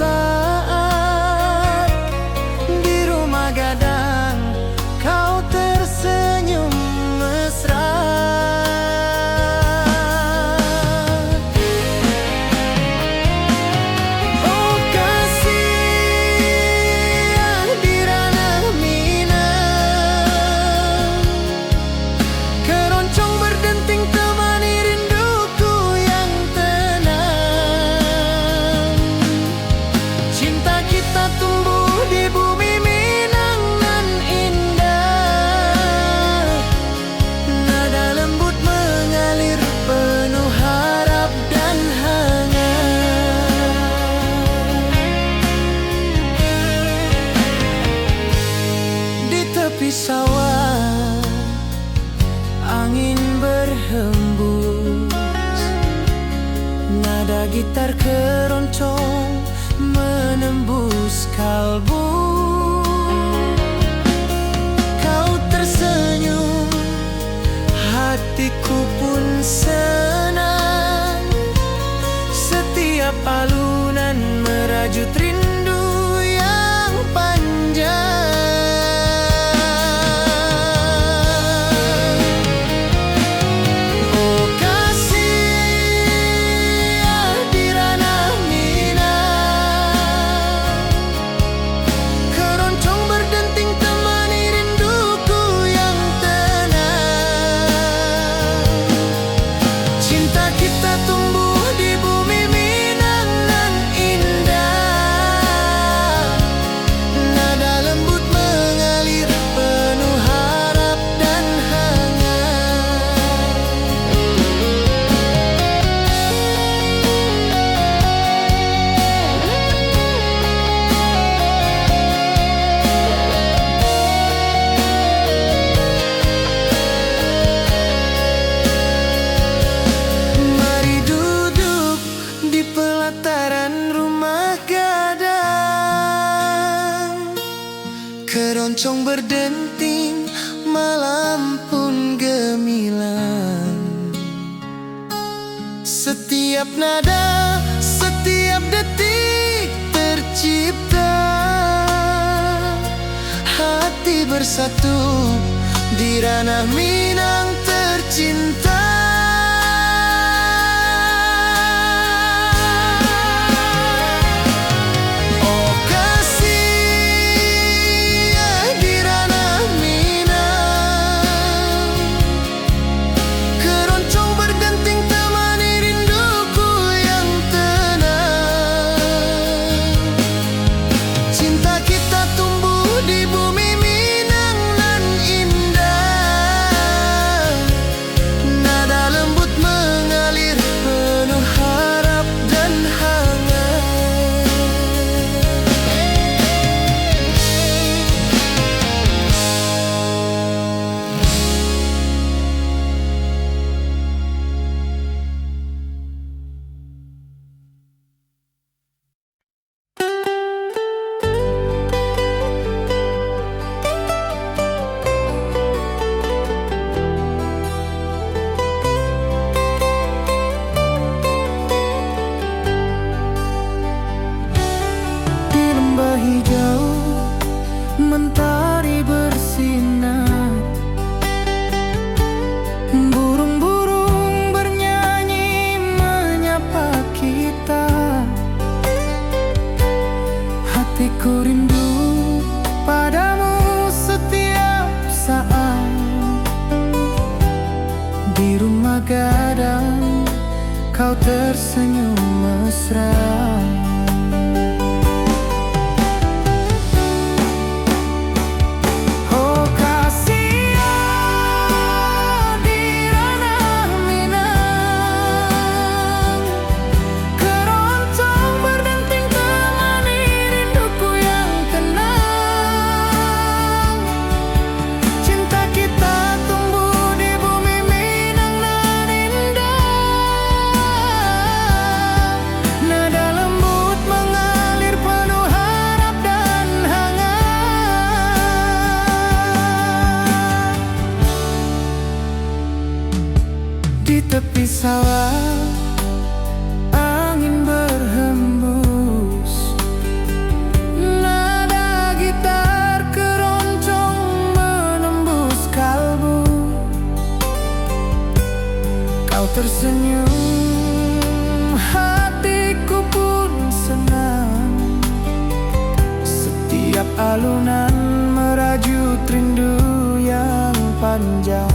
saat di rumah gadang kau tersenyum mesra. Oh kasih di ranah Minang, keroncong berdenting temani rinduku yang tenang. Cinta kita tumbuh di bumi Minang nan indah, nada lembut mengalir penuh harap dan hangat. Di tepi sawah angin berhembus, nada gitar keroncong menembus kalbu. Kau tersenyum, hatiku pun senang. Setiap alunan merajut rindu yang panjang. Oh kasih di ranah Minang, keroncong berdenting temani rinduku yang tenang. Cinta kita tumbuh di bumi Minang nan indah, nada lembut mengalir penuh harap dan hangat. Mari duduk di pelataran rumah gadang, keroncong berdenting, malam pun gemilang. Setiap nada, setiap detik tercipta, hati bersatu di ranah Minang tercinta. Oh kasih di ranah Minang, keroncong berdenting temani rinduku yang tenang. Cinta kita tumbuh di bumi Minang nan indah, nada lembut mengalir penuh harap dan hangat. Di lembah hijau mentari bersinar, burung-burung bernyanyi menyapa kita. Hatiku rindu padamu setiap saat, di rumah gadang kau tersenyum mesra. Oh kasih di ranah Minang, keroncong berdenting temani rinduku yang tenang. Cinta kita tumbuh di bumi Minang nan indah, nada lembut mengalir penuh harap dan hangat. Di tepi sawah angin berhembus, tersenyum, hatiku pun senang. Setiap alunan merajut rindu yang panjang.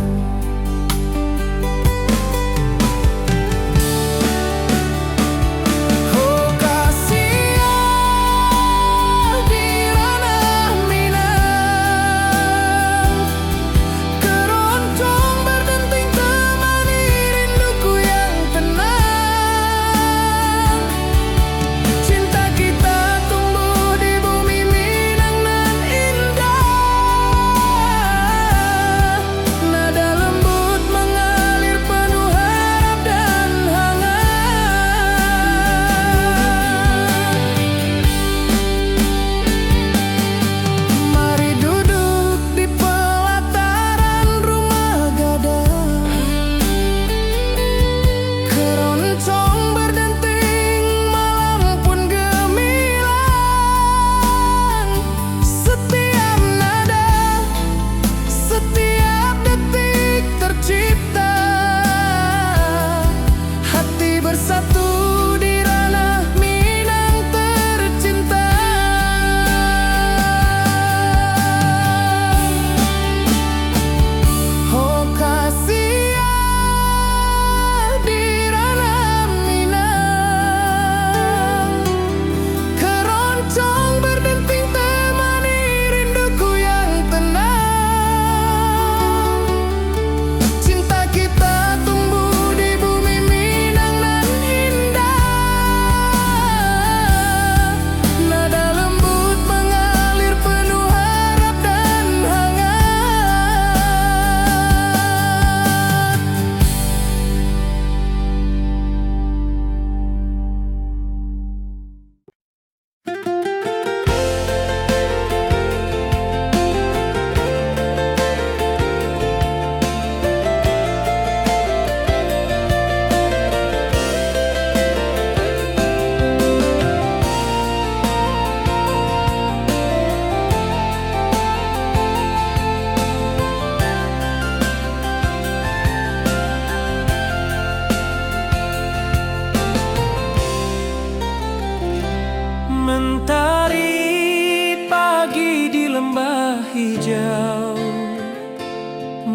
Mentari pagi di lembah hijau,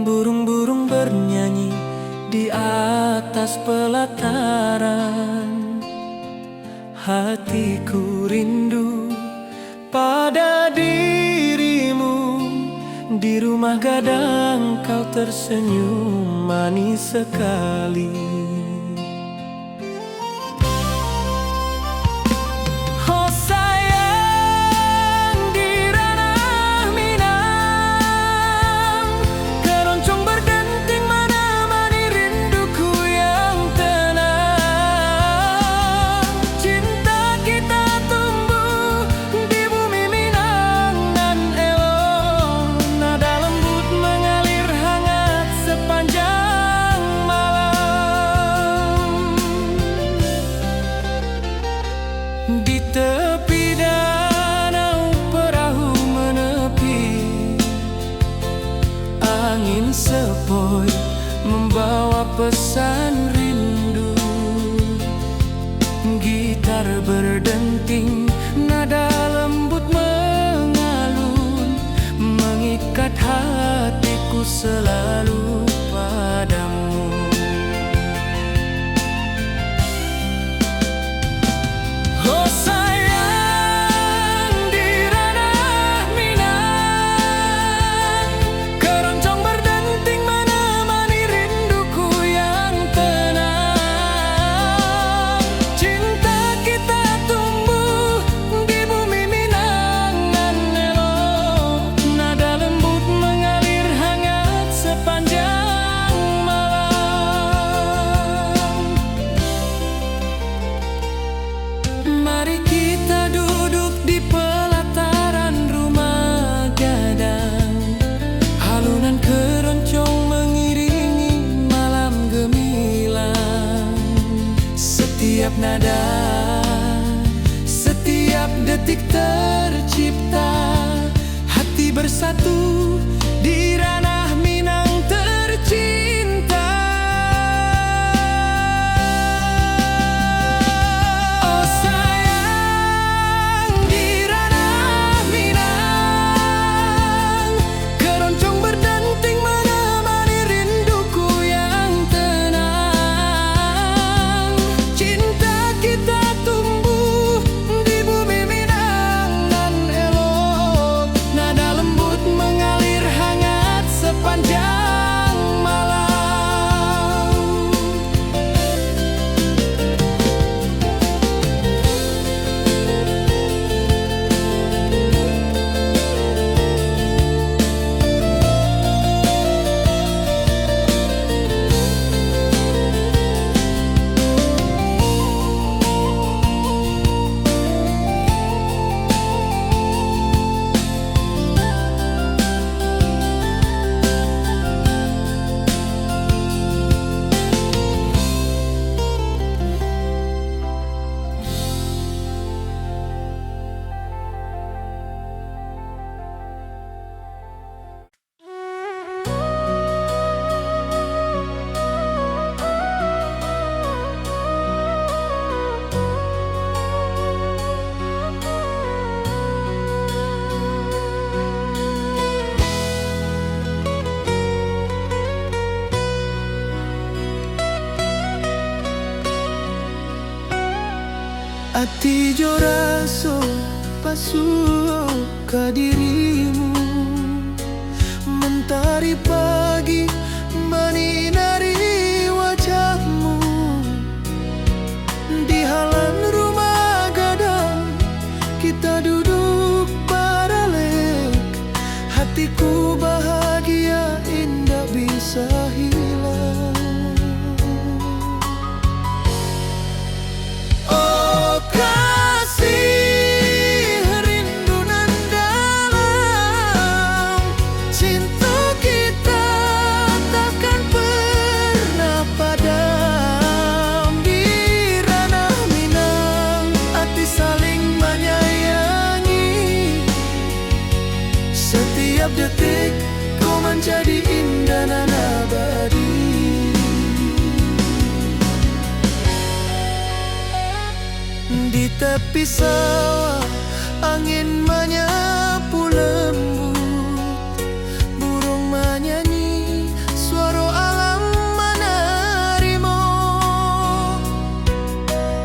burung-burung bernyanyi di atas pelataran. Hatiku rindu pada dirimu, di rumah gadang kau tersenyum manis sekali. Di tepi danau perahu menepi, angin sepoi membawa pesan rindu. Gitar berdenting, nada lembut mengalun, mengikat hatiku selalu padamu. Mari kita duduk di pelataran rumah gadang, alunan keroncong mengiringi malam gemilang. Setiap nada, setiap detik tercipta, hati bersatu di ranah Minang tercinta. Ati jo raso pasuo ka dirimu, mentari pagi menyinari wajahmu. Di halaman rumah gadang kita duduk paralel, hatiku bahagia indah bisa hilang. Oh kasih, rindu nan dalam, cinta kita takkan pernah padam. Di ranah Minang hati saling menyayangi, setiap detik kau menjadi indah dan abadi. Di tepi sawah angin menyapu lembut, burung menyanyi, suara alam menarimo.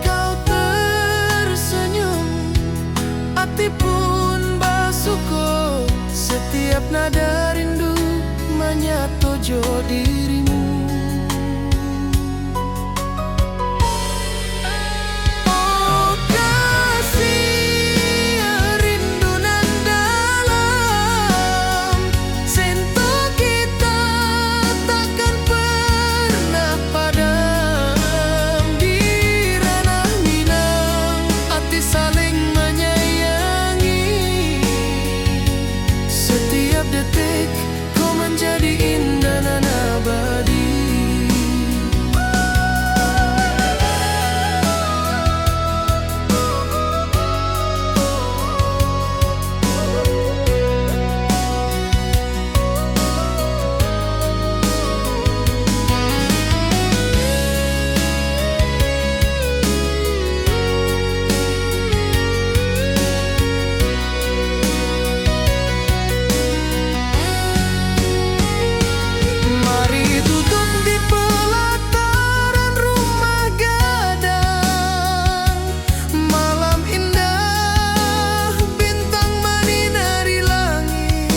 Kau tersenyum, hati pun bersyukur, setiap nada rindu menyatu jo dirimu. Oh kasih, rindu nan dalam, cinta kita takkan pernah padam. Di ranah Minang hati saling menyayangi, setiap detik kau menjadi indah dan abadi. Mari duduk di pelataran rumah gadang, malam indah bintang menyinari langit.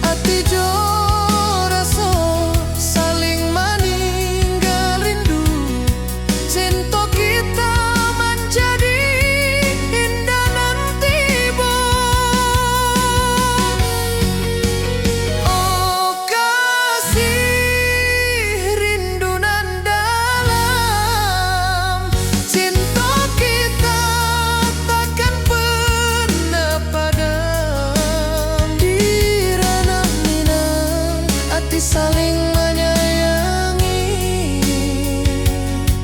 Hati jo raso saling meninggal rindu, cinta kita menjadi indah nanti bo. Oh kasih, rindu nan dalam, cinta kita takkan pernah padam. Di ranah Minang hati saling menyayangi,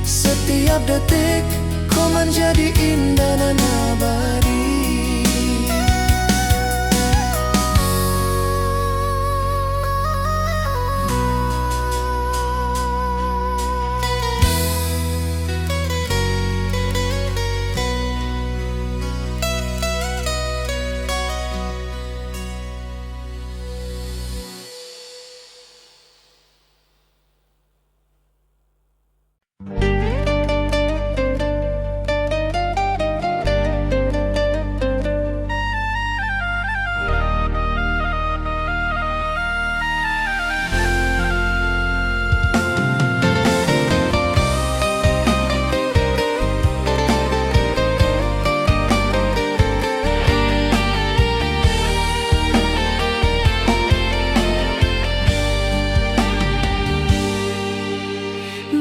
setiap detik kau menjadi indah dan abadi.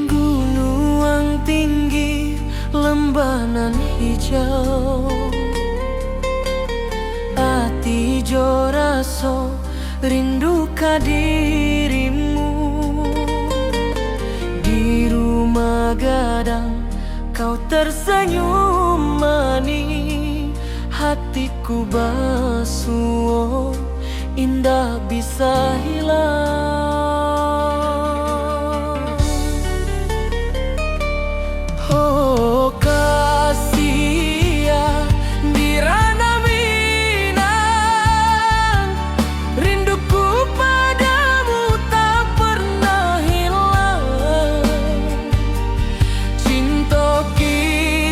Gunung tinggi, lembanan hijau, hati jo raso rindu ka dirimu. Di rumah gadang kau tersenyum manis, hatiku basuh indah bisa hilang. Oh kasih, di ranah Minang rinduku padamu tak pernah hilang. Cinta kita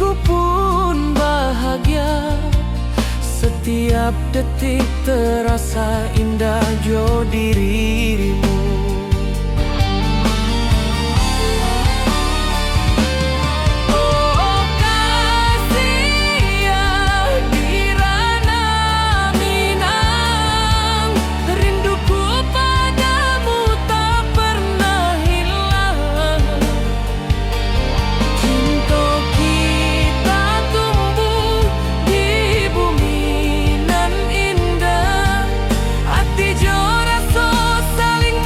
hatiku pun bahagia. Setiap detik terasa indah jo dirimu. Oh kasih ya di ranah Minang, rinduku padamu tak pernah hilang. Cinta kita tumbuh di bumi nan indah, hati jo rasa saling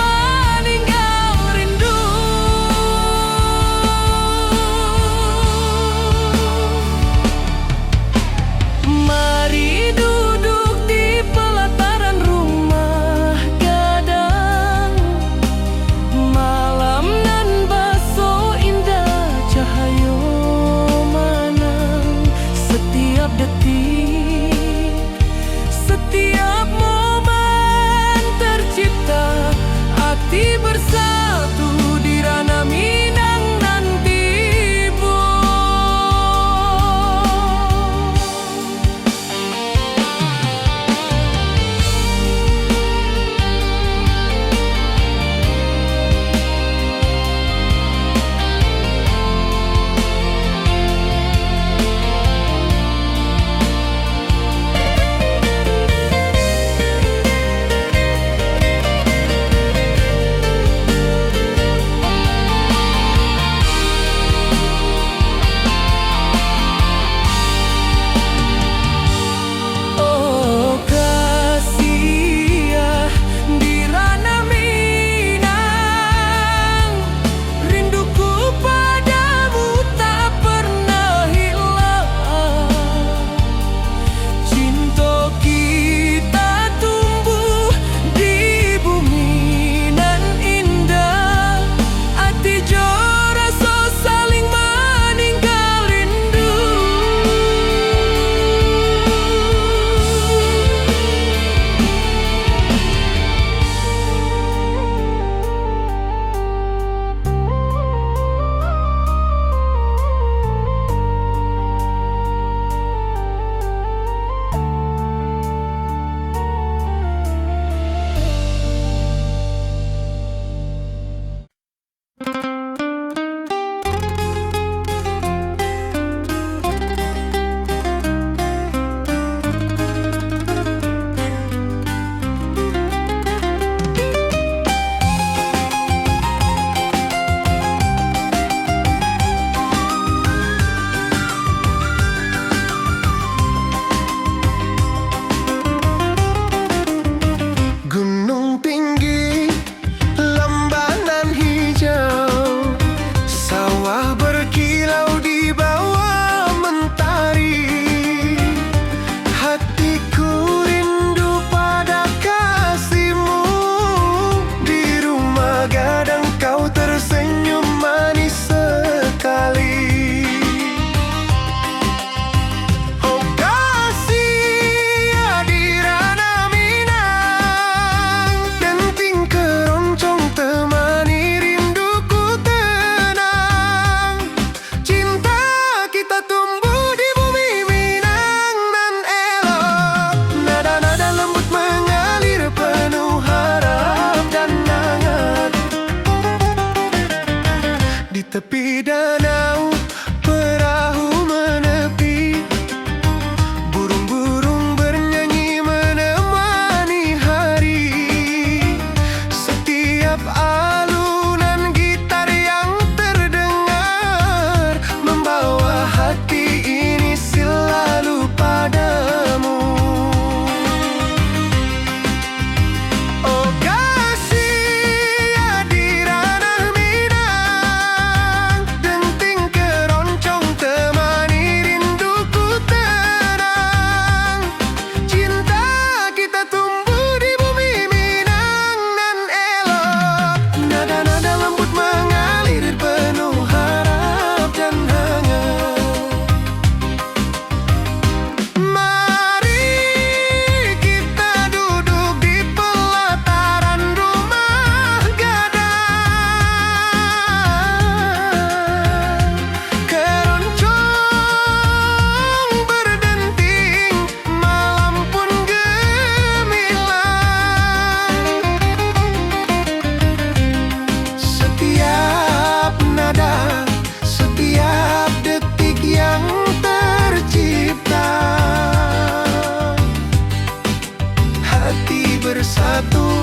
bersatu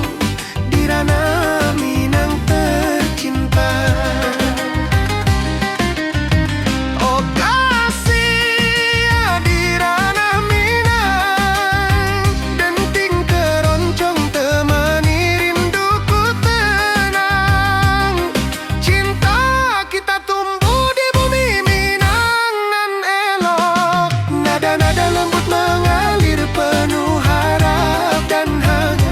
di ranah Minang tercinta. Oh kasih di ranah Minang, denting keroncong temani rinduku tenang. Cinta kita tumbuh di bumi Minang nan elok, nada-nada lembut mengalir penuh harap dan hangat.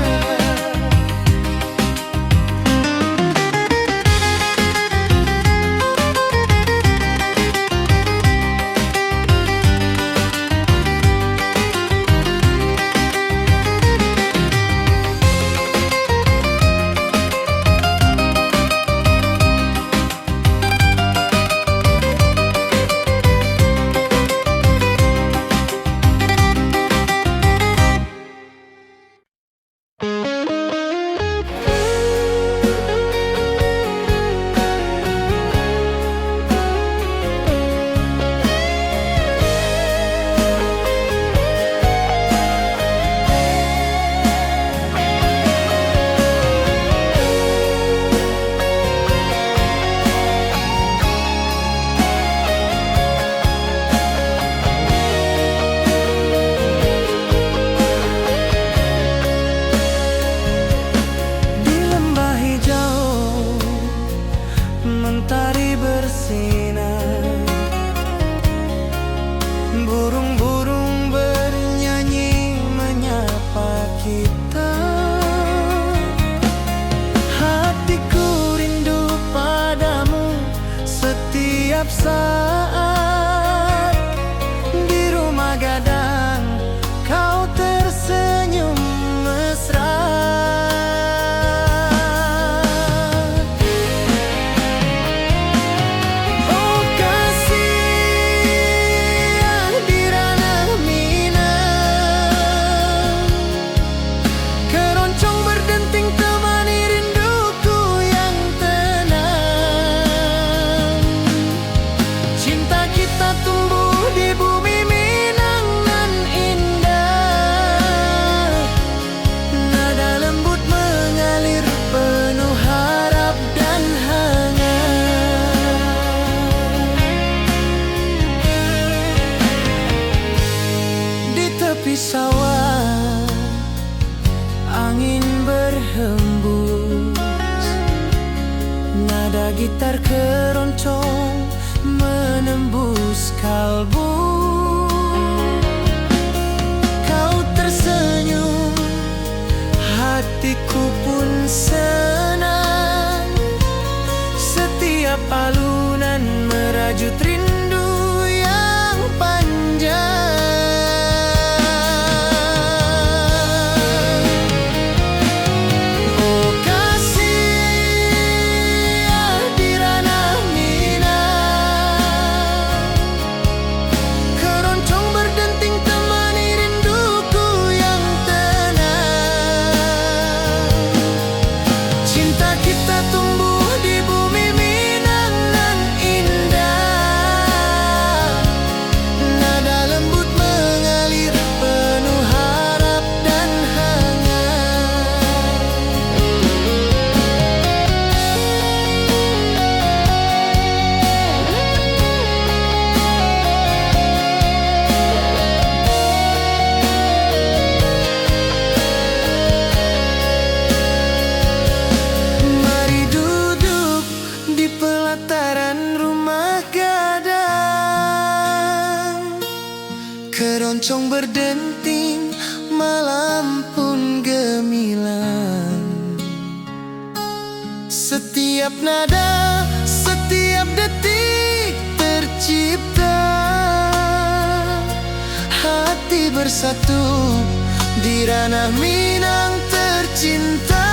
Mentari bersinar, burung-burung bernyanyi menyapa kita. Hatiku rindu padamu setiap saat. Di rumah gadang kau tersenyum mesra. Tepi sawah angin berhembus, nada gitar keroncong menembus kalbu. Kau tersenyum, hatiku pun senang. Setiap alunan merajut rindu yang panjang. Keroncong berdenting, malam pun gemilang. Setiap nada, setiap detik tercipta. Hati bersatu di ranah Minang tercinta.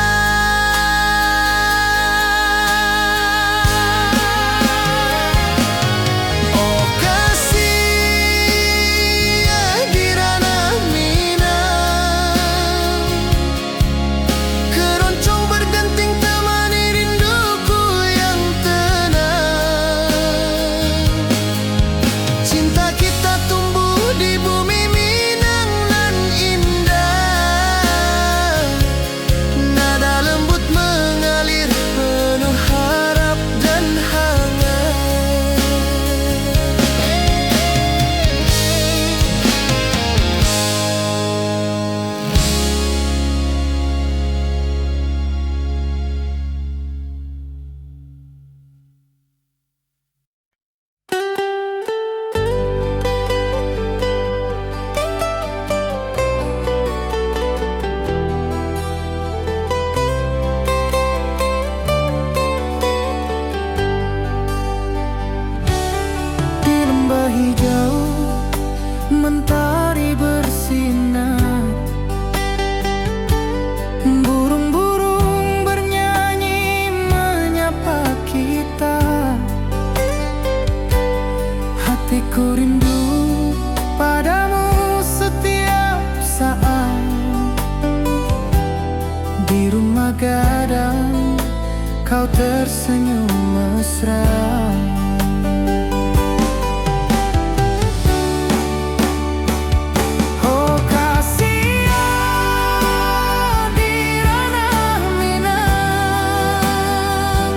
kau tersenyum mesra. Oh kasihan di ranah Minang,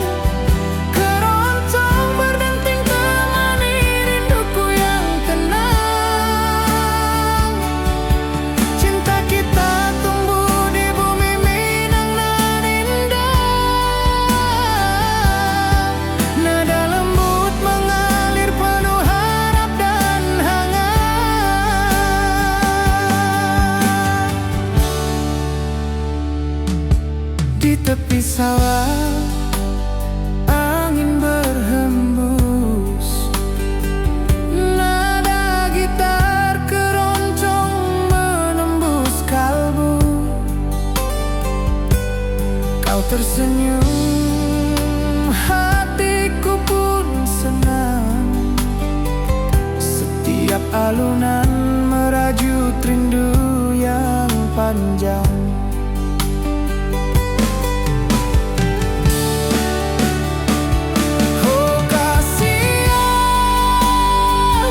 keroncong berdenting temani rinduku yang tenang. Cinta kita tumbuh di bumi Minang nan indah. Nada lembut mengalir penuh harap dan hangat. Di tepi sawah angin berhembus, nada gitar keroncong menembus kalbu. Kau tersenyum, hatiku pun senang. Setiap alunan merajut rindu yang panjang. Oh kasihan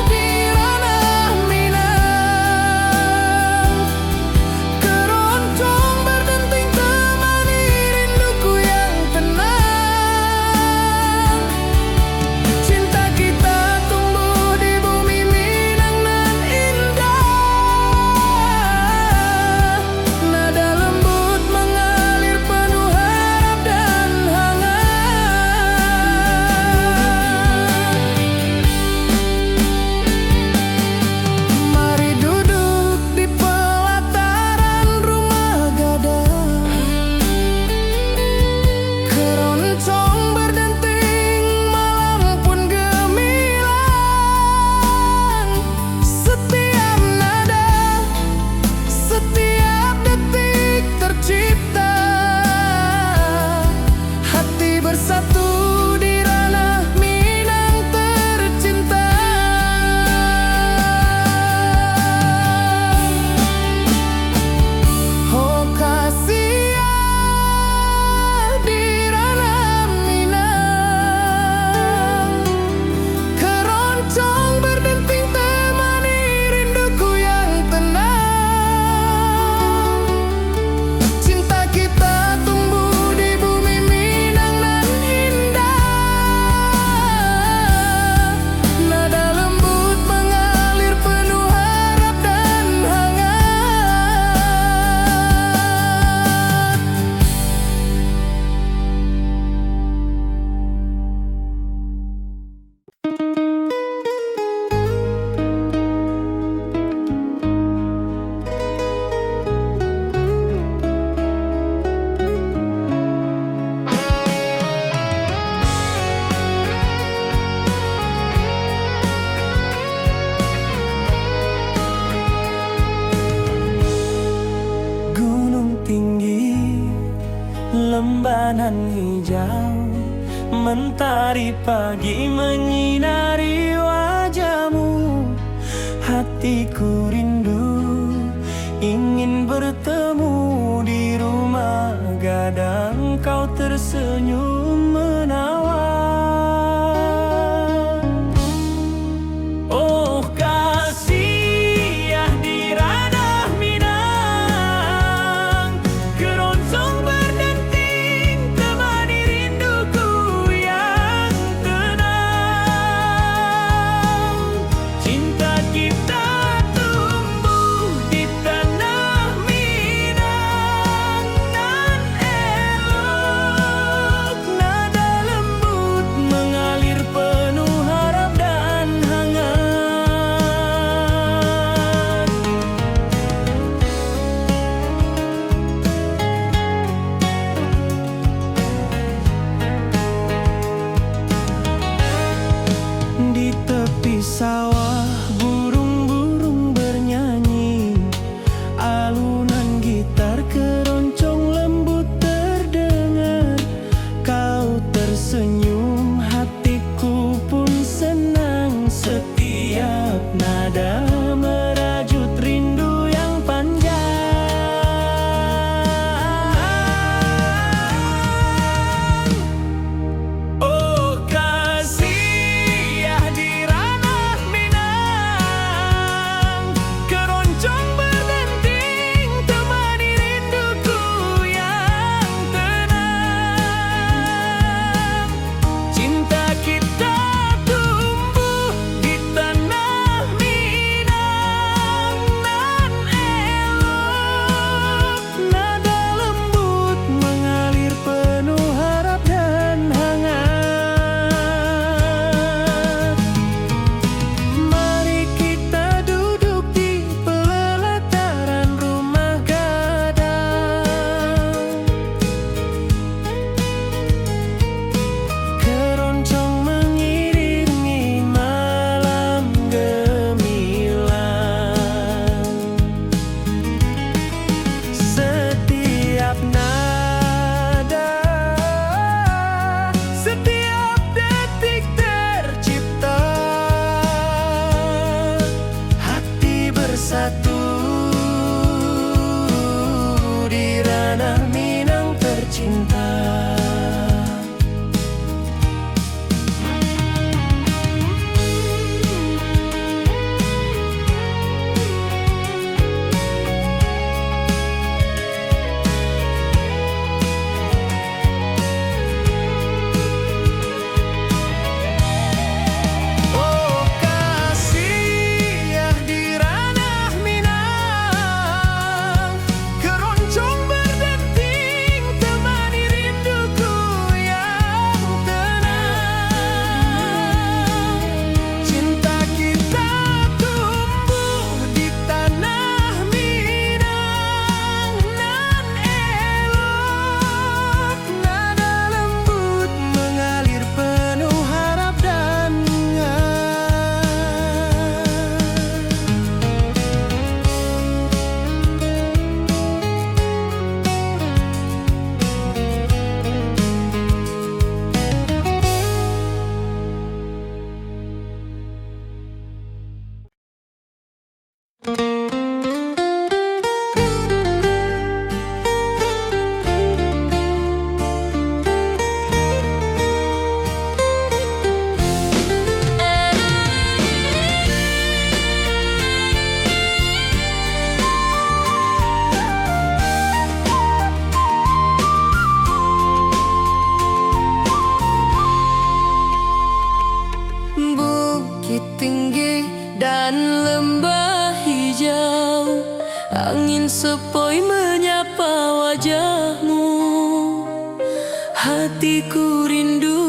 di ranah Minang, keroncong berdenting temani rinduku yang tenang. Cinta kita tumbuh di bumi Minang nan indah. Nada lembut mengalir penuh harap dan hangat. Mari duduk di pelataran rumah gadang, keroncong berdenting malam pun gemilang. Setiap nada, setiap detik tercipta, hati bersatu di ranah Minang tercinta. Oh kasihan di ranah Minang, keroncong berdenting temani rinduku yang tenang. Cinta kita tumbuh di bumi Minang nan indah. Nada lembut mengalir penuh harap dan hangat. Gunung tinggi, lembanan hijau, mentari pagi menyinari wajahmu. Hatiku rindu ingin bertemu di rumah gadang. Kau tersenyum menawan. Oh kasihan di ranah Minang, keroncong berdenting temani rinduku yang tenang. Cinta kita tumbuh di tanah Minang nan elok. Hatiku rindu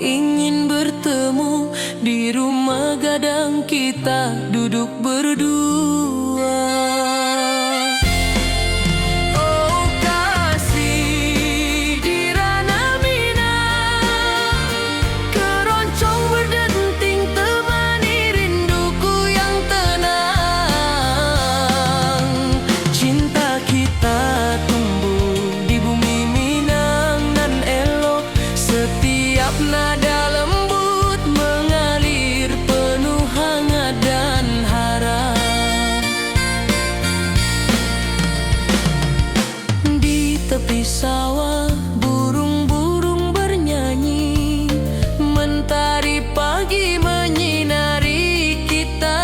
ingin bertemu di rumah gadang kita duduk berdua. Oh kasih di ranah Minang, keroncong berdenting temani rinduku yang tenang. Cinta kita tumbuh di bumi Minang nan elok, setiap nada lembut mengalir penuh hangat dan harap. Di tepi sawah burung-burung bernyanyi, mentari pagi menyinari kita.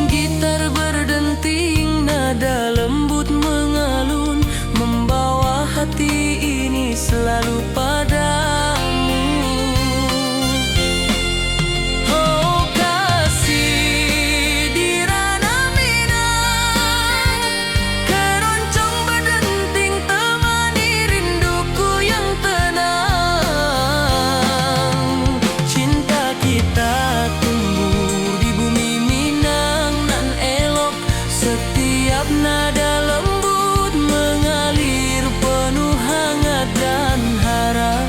Gitar berdenting, nada lembut mengalun, membawa hati ini selalu padamu. Oh kasih di ranah Minang, keroncong berdenting temani rinduku yang tenang. Cinta kita tumbuh di bumi Minang nan elok, setiap nada lembut mengalir penuh hangat dan harap.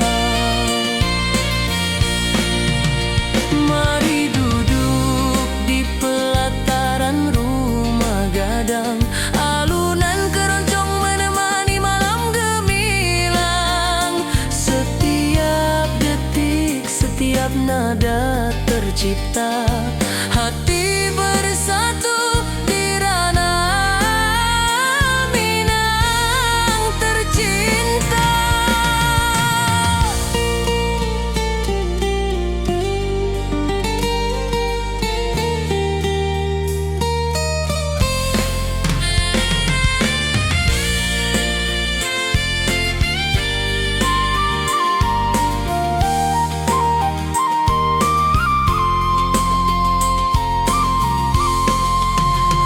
Mari duduk di pelataran rumah gadang, alunan keroncong menemani malam gemilang. Setiap detik, setiap nada tercipta, hati bersatu di ranah Minang tercinta.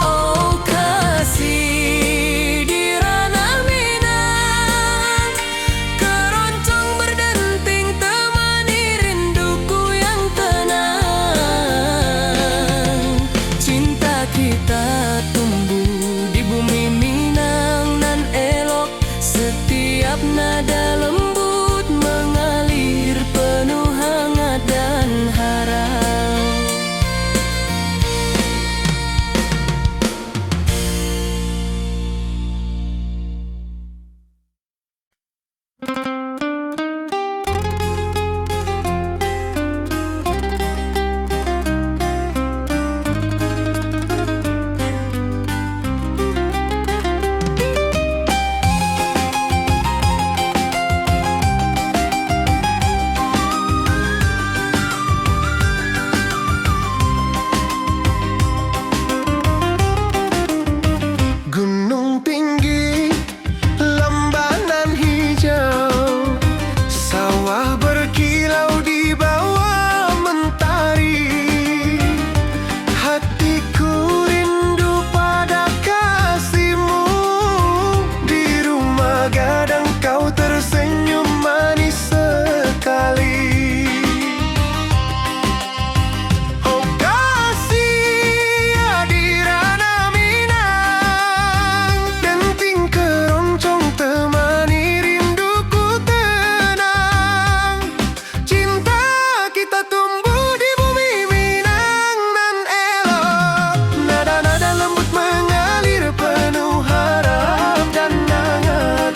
Oh kasih di ranah Minang, keroncong berdenting temani rinduku yang tenang. Cinta kita tumbuh di bumi Minang nan elok, setiap nada lembut mengalir penuh hangat dan harap. Gunung tinggi, lembanan hijau, sawah berkilau di bawah mentari. Hatiku rindu pada kasihmu, di rumah gadang kau tersenyum manis sekali. Oh kasih di ranah Minang, denting keroncong temani rinduku tenang. Cinta kita tumbuh di bumi Minang nan elok, nada-nada lembut mengalir penuh harap dan hangat.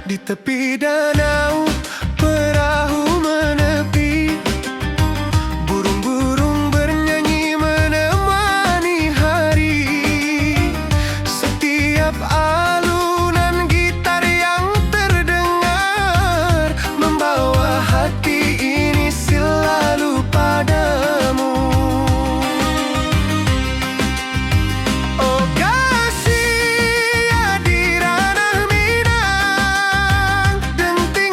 Di tepi danau perahu menepi, burung-burung bernyanyi menemani hari. Setiap alunan gitar yang terdengar membawa hati ini selalu padamu. Oh kasih di ranah Minang, denting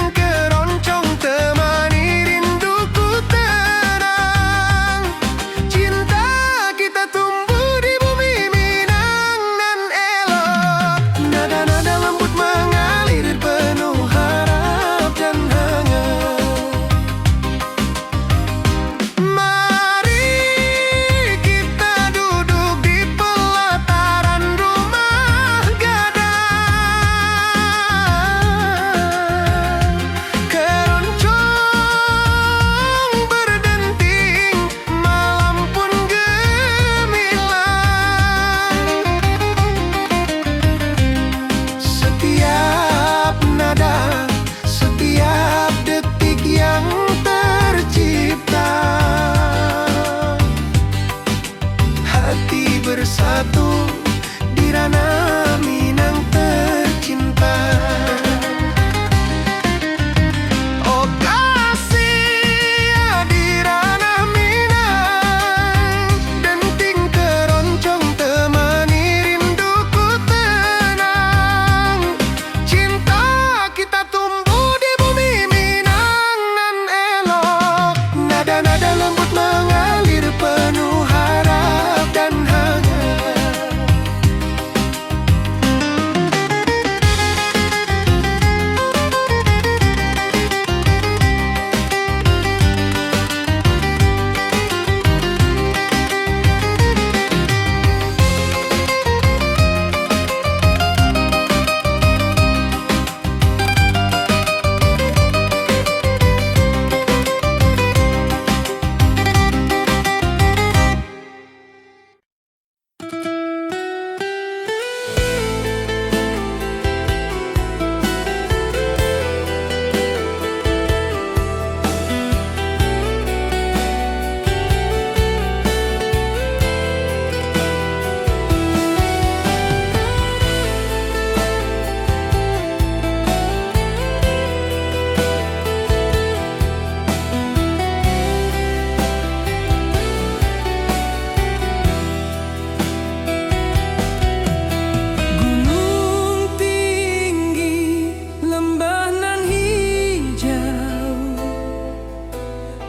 ranah Minang tercinta. Oh kasih di ranah Minang, denting keroncong temani rinduku tenang. Cinta kita tumbuh di bumi Minang nan elok, nada-nada lembut mengalir penuh harap dan hangat.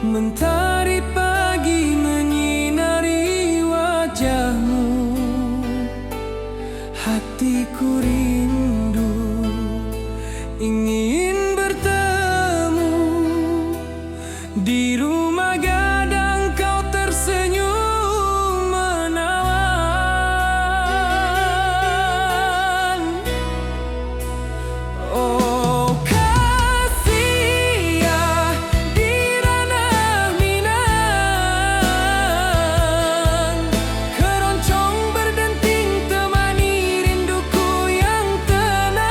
Mentari pagi menyinari wajahmu, hatiku rindu ingin bertemu. Di rumah gadang kau tersenyum menawan. Oh kasih di ranah Minang, keroncong berdenting temani rinduku yang tenang.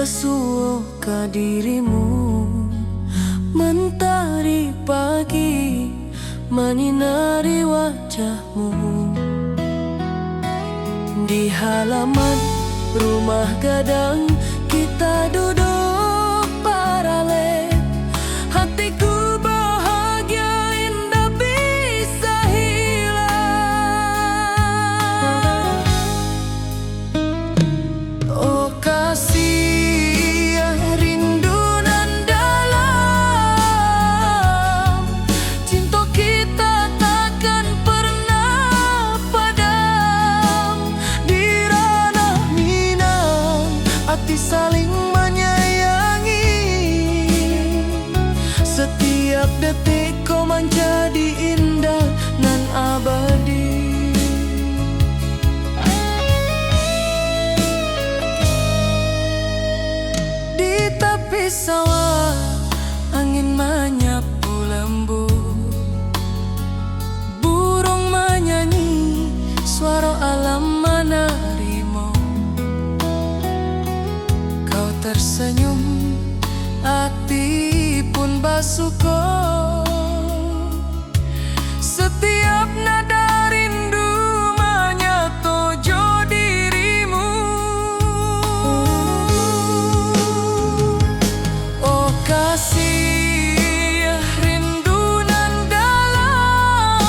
basuh ke dirimu. Mentari pagi menyinari wajahmu. Di halaman rumah gadang kita duduk paralel. Hatiku bahagia indah bisa hilang. Oh kasih rindu nan dalam, cinta kita takkan pernah padam. Di ranah Minang hati saling menyayangi. Setiap detik kau menjadi indah nan abadi. Di tepi sawah angin menyapu lembut, burung menyanyi, suara alam menerimu. Kau tersenyum, hati pun bersyukur. Setiap nada rindu menyatu dirimu. Oh kasih rindu nan dalam,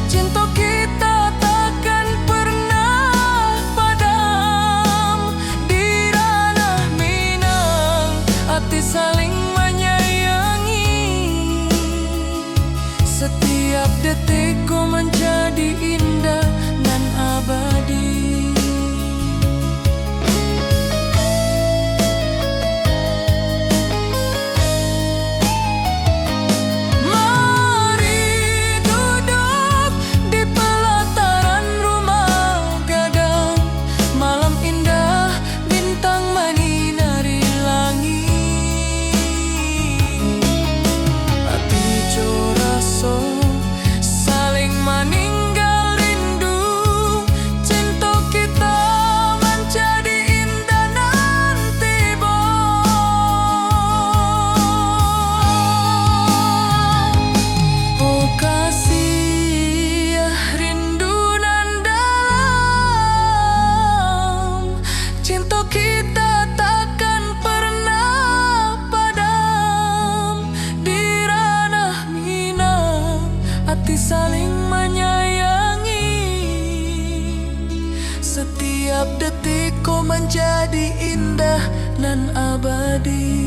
cinta kita takkan pernah padam. Di ranah Minang hati saling menyayangi. Setiap detik ku menjadi indah dan abadi. Mari duduk di pelataran rumah gadang. Malam indah, bintang menyinari langit. Hati coraso saling meninggal rindu. Cinta kita menjadi indah nanti oh kasih rindu nan dalam, cinta kita takkan pernah padam. Di ranah Minang hati saling menyayangi. Setiap detik kau menjadi indah dan abadi.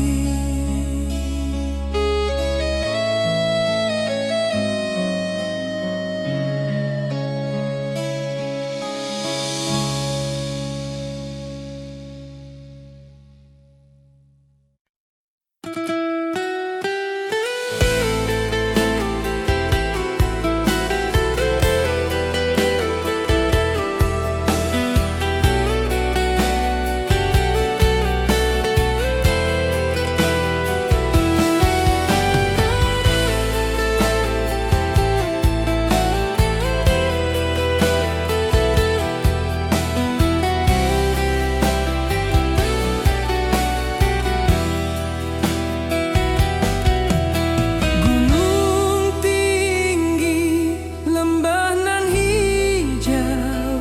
Gunung tinggi, lembah nan hijau,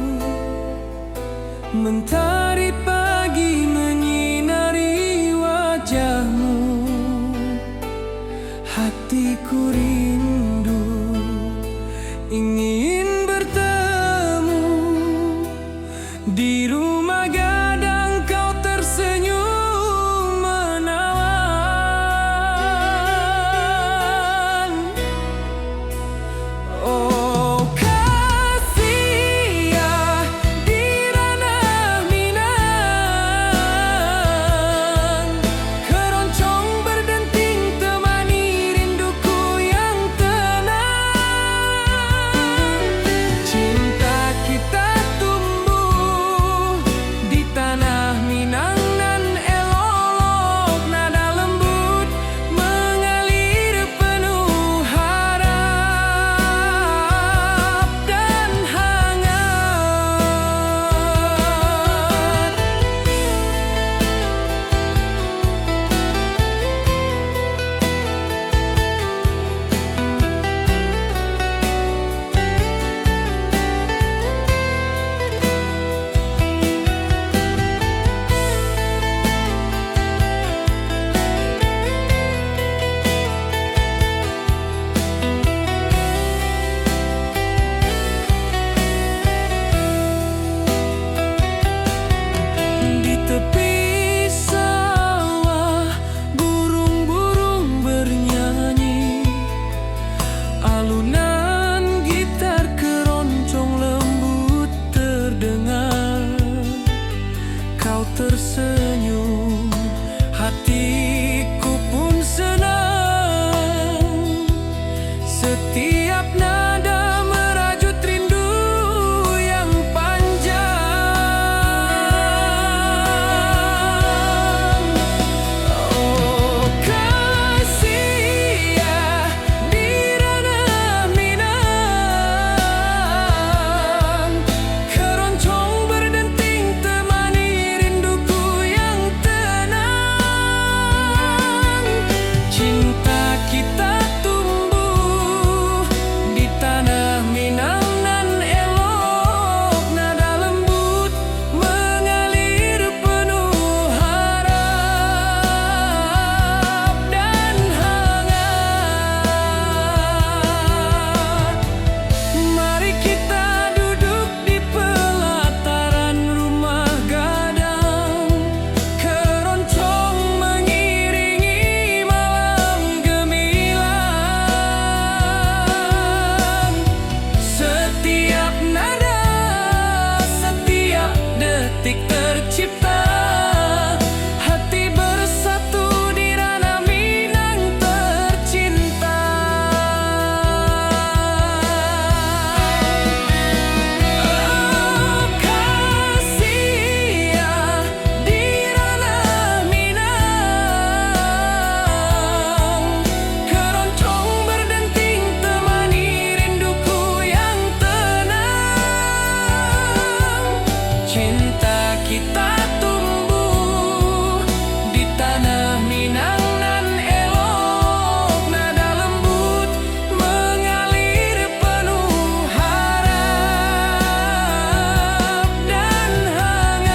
mentari pagi menyinari wajahmu. Hatiku rindu ingin bertemu. Di rumah gadang kau tersenyum menawan. Oh kasih di ranah Minang, keroncong berdenting temani rinduku yang tenang. Cinta kita tumbuh kita tumbuh di tanah Minang nan elok, nada lembut mengalir penuh harap dan hangat.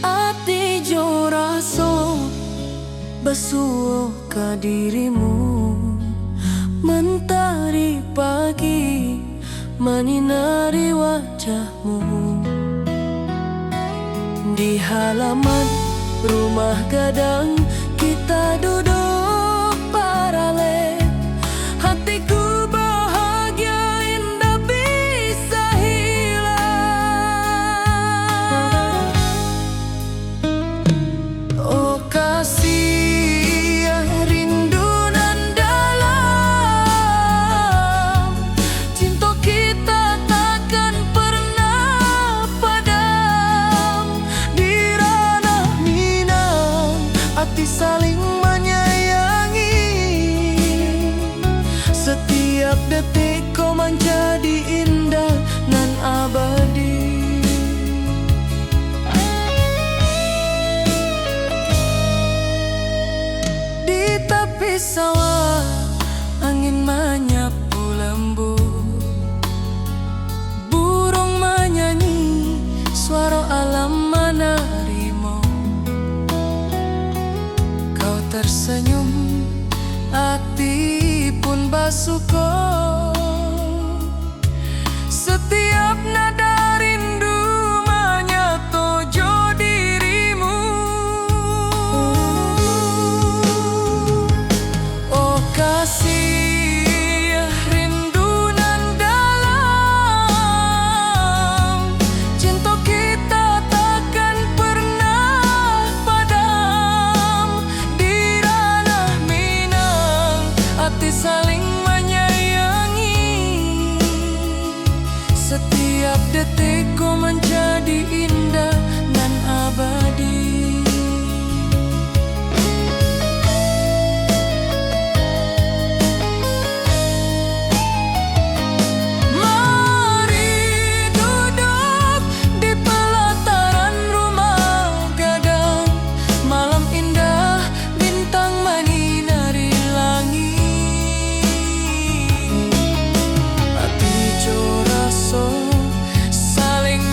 Ati jo raso basuh ka dirimu, mentari pagi menyinari wajahmu. Di halaman rumah gadang kita duduk paralel, hatiku bahagia indah bisa hilang. Oh kasih rindu nan dalam, cinta kita takkan pernah padam. Di ranah Minang hati saling menyayangi, setiap detik kau menjadi indah nan abadi. Di tepi sawah angin menyapu lembut, burung menyanyi, suara alam menerimu. Kau tersenyum, hati pun bersyukur. Setiap nada rindu menyatu jo dirimu. Oh kasih rindu nan dalam, cinta kita takkan pernah padam. Di ranah Minang hati saling menyayangi, setiap detik kau menjadi indah dan abadi. Mari duduk di pelataran rumah gadang, malam indah bintang menyinari langit. Hati jo raso saling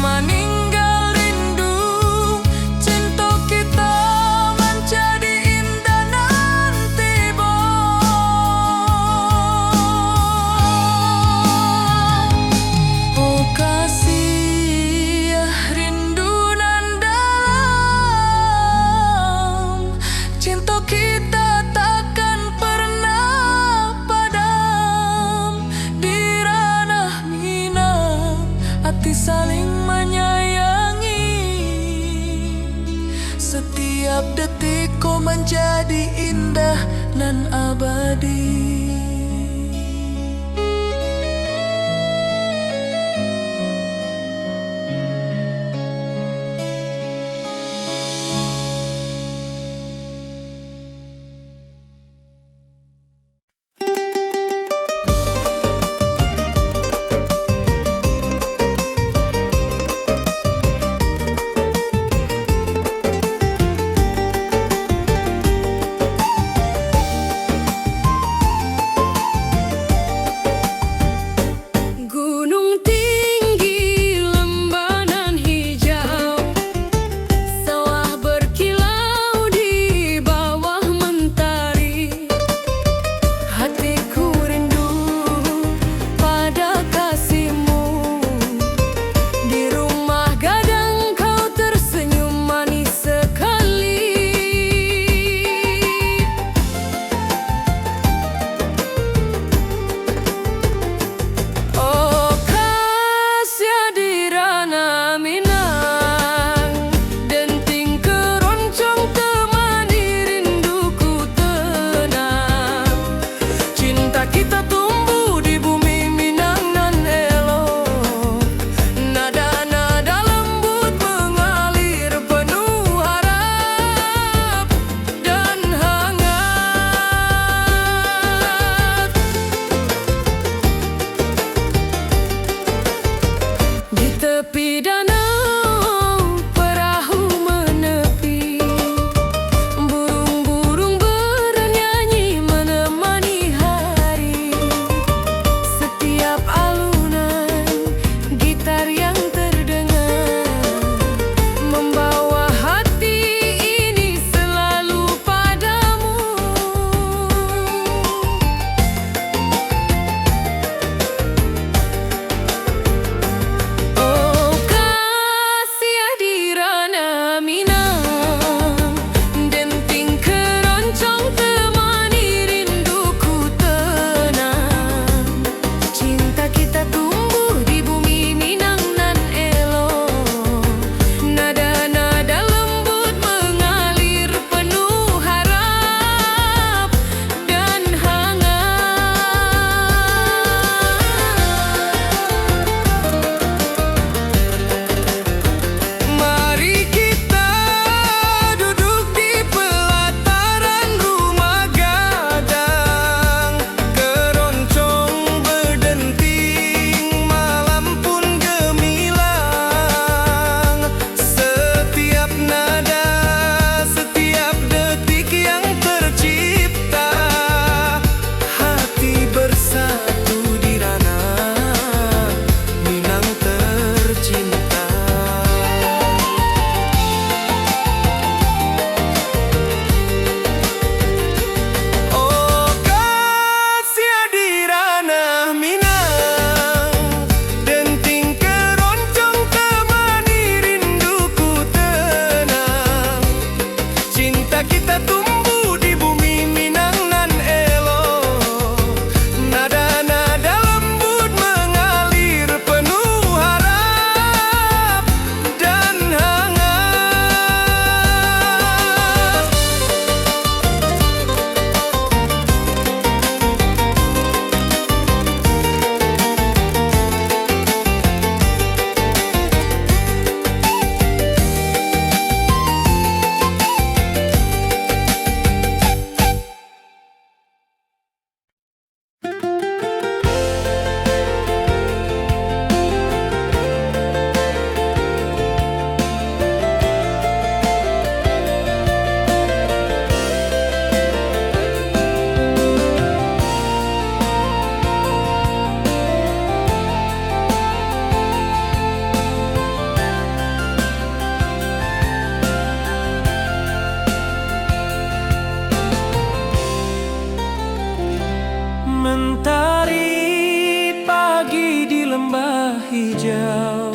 Mentari pagi di lembah hijau,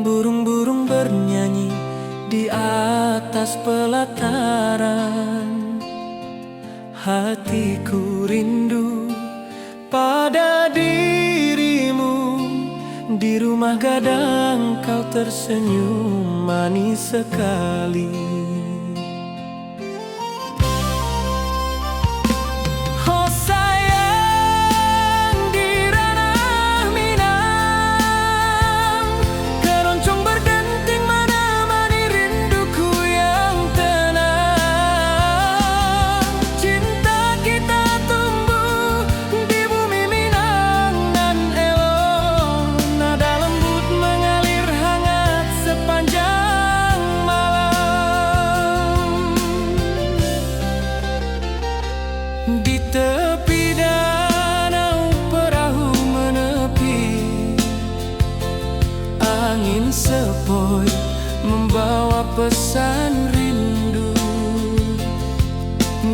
burung-burung bernyanyi di atas pelataran. Hatiku rindu pada dirimu, di rumah gadang kau tersenyum manis sekali. Oh sayang, di ranah Minang, keroncong berdenting menemani rinduku yang tenang. Cinta kita tumbuh di bumi Minang nan elok, nada lembut mengalir hangat sepanjang malam. Di tepi danau perahu menepi, angin sepoi membawa pesan rindu.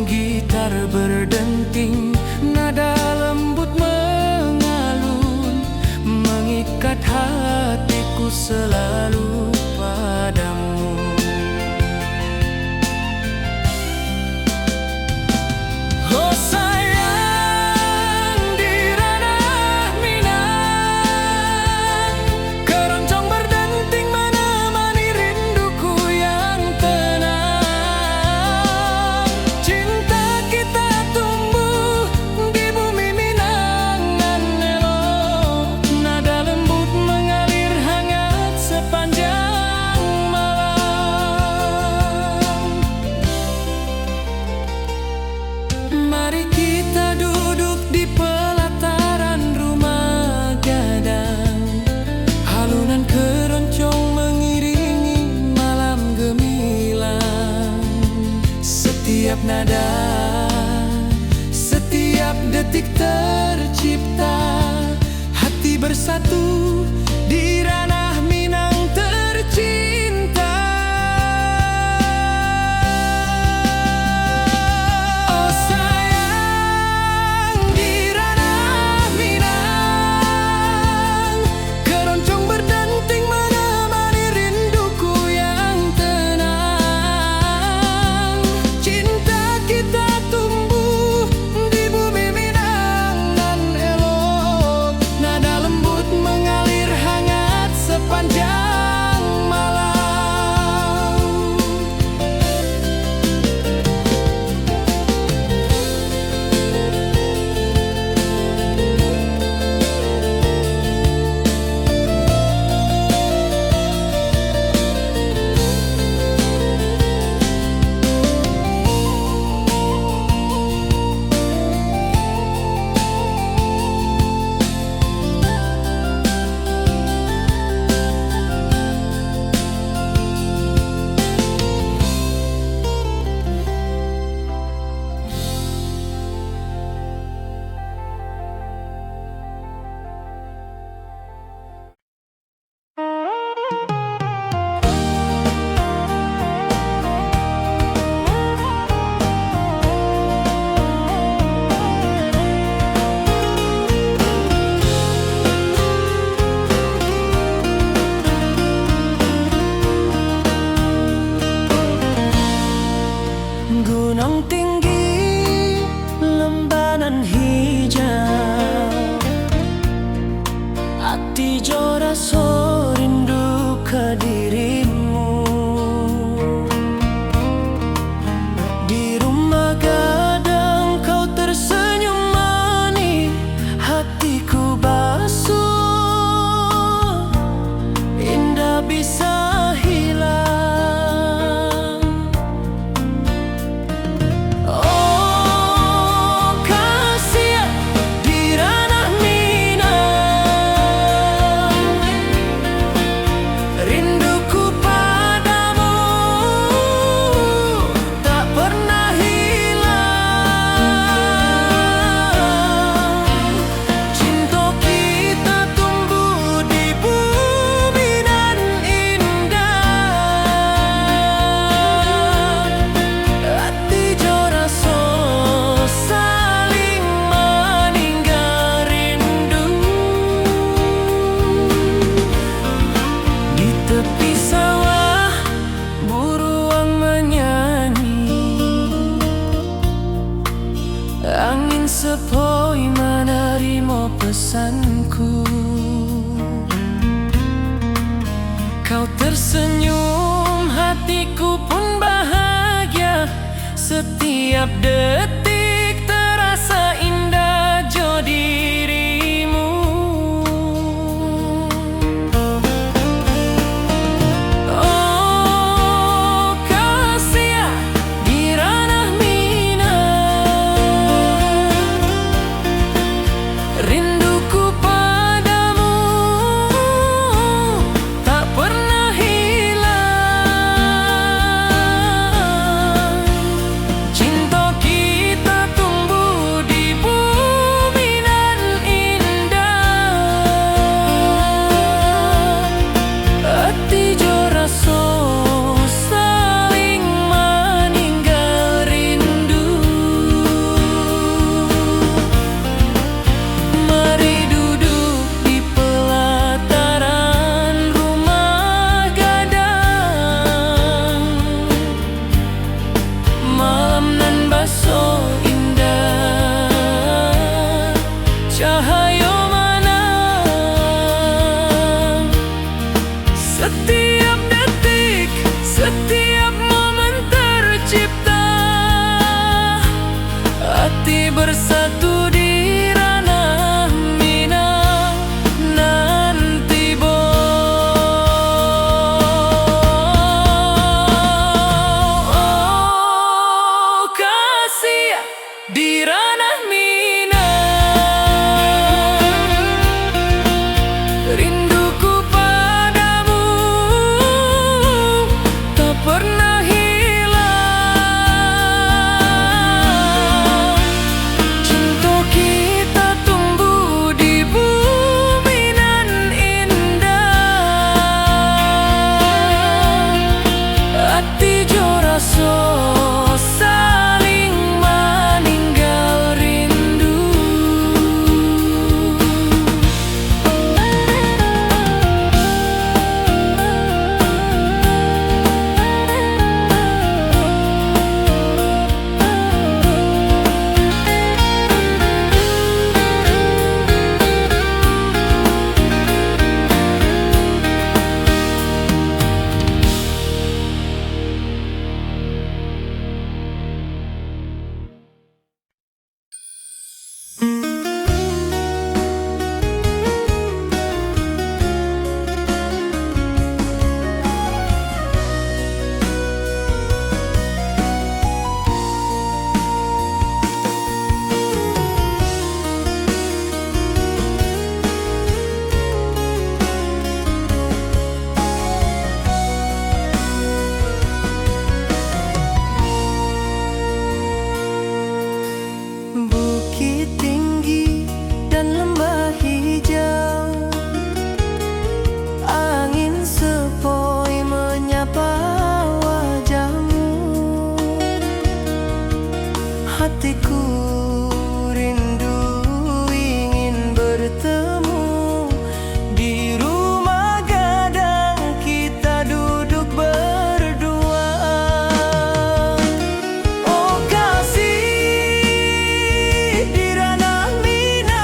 Gitar berdenting, nada lembut mengalun, mengikat hatiku selalu padamu. Oh sayang, di ranah Minang, keroncong berdenting menemani rinduku yang tenang. Cinta kita tumbuh di bumi Minang nan elok, nada lembut mengalir hangat sepanjang malam. Mari kita duduk di pelataran rumah gadang, alunan keroncong mengiringi malam gemilang. Setiap nada, setiap detik tercipta, hati bersatu di ranah Minang tercinta. Oh sayang, di ranah Minang, keroncong berdenting menemani rinduku yang tenang. Cinta kita tumbuh di bumi Minang nan elok, nada lembut mengalir sepoi menerima pesanku. Kau tersenyum, hatiku pun bahagia. Setiap detik terasa indah jo dirimu. Oh kasih di ranah minang, rinduku padamu tak pernah hilang. Cinta kita tumbuh di bumi nan indah. Hati jo rasa saling meninggal rindu. Mari duduk di pelataran rumah gadang. Malam nan baso indah, cahaya manang. Setiap detik, setiap momen tercipta. Hati bersatu di ranah minang nanti bo. Oh kasih di ranah minang, rinduku padamu tak pernah hilang. Cinta kita tumbuh di bumi nan indah. Hati jo rasa saling meninggal rindu. Bukit tinggi dan lembah hijau, angin sepoi menyapa wajahmu. Hatiku rindu ingin bertemu di rumah gadang, kita duduk berdua. Oh kasih di ranah minang,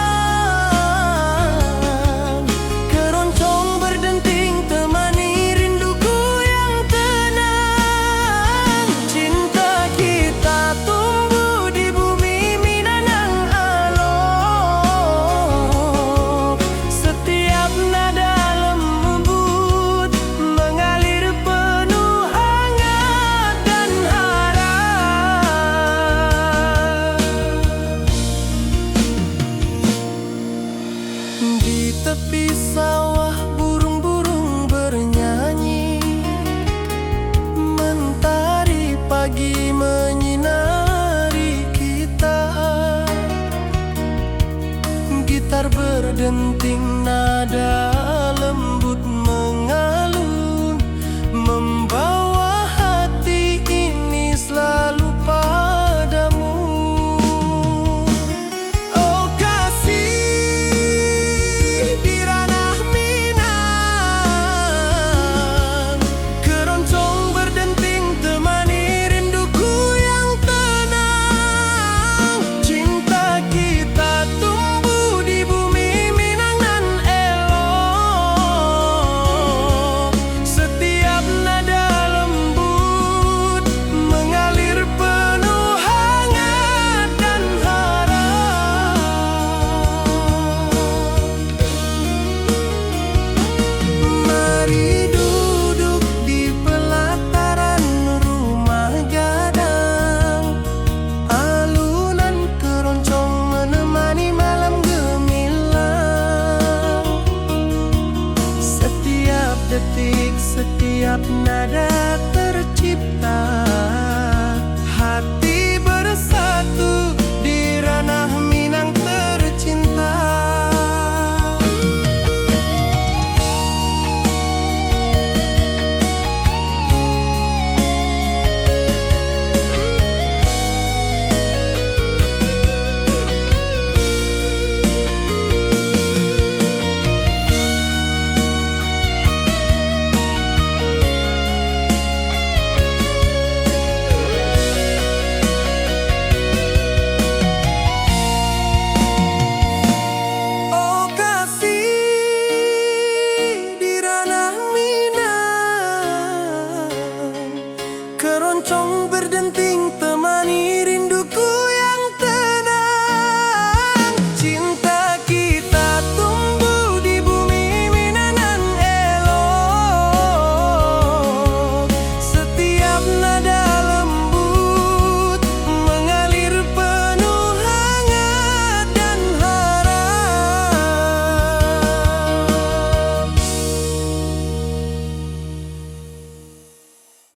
keroncong berdenting temani rinduku yang tenang. Cinta kita tumbuh di bumi Minang alok. Setiap nada lembut mengalir penuh hangat dan harap. Di tepi sawah burung-burung bernyanyi, mentari pagi menyinari kita. Gitar berdenting nada lembut mengalun, membawa hati ini selalu padamu. Oh kasih di ranah minang, keroncong berdenting temani rinduku yang tenang. Cinta kita setiap nada.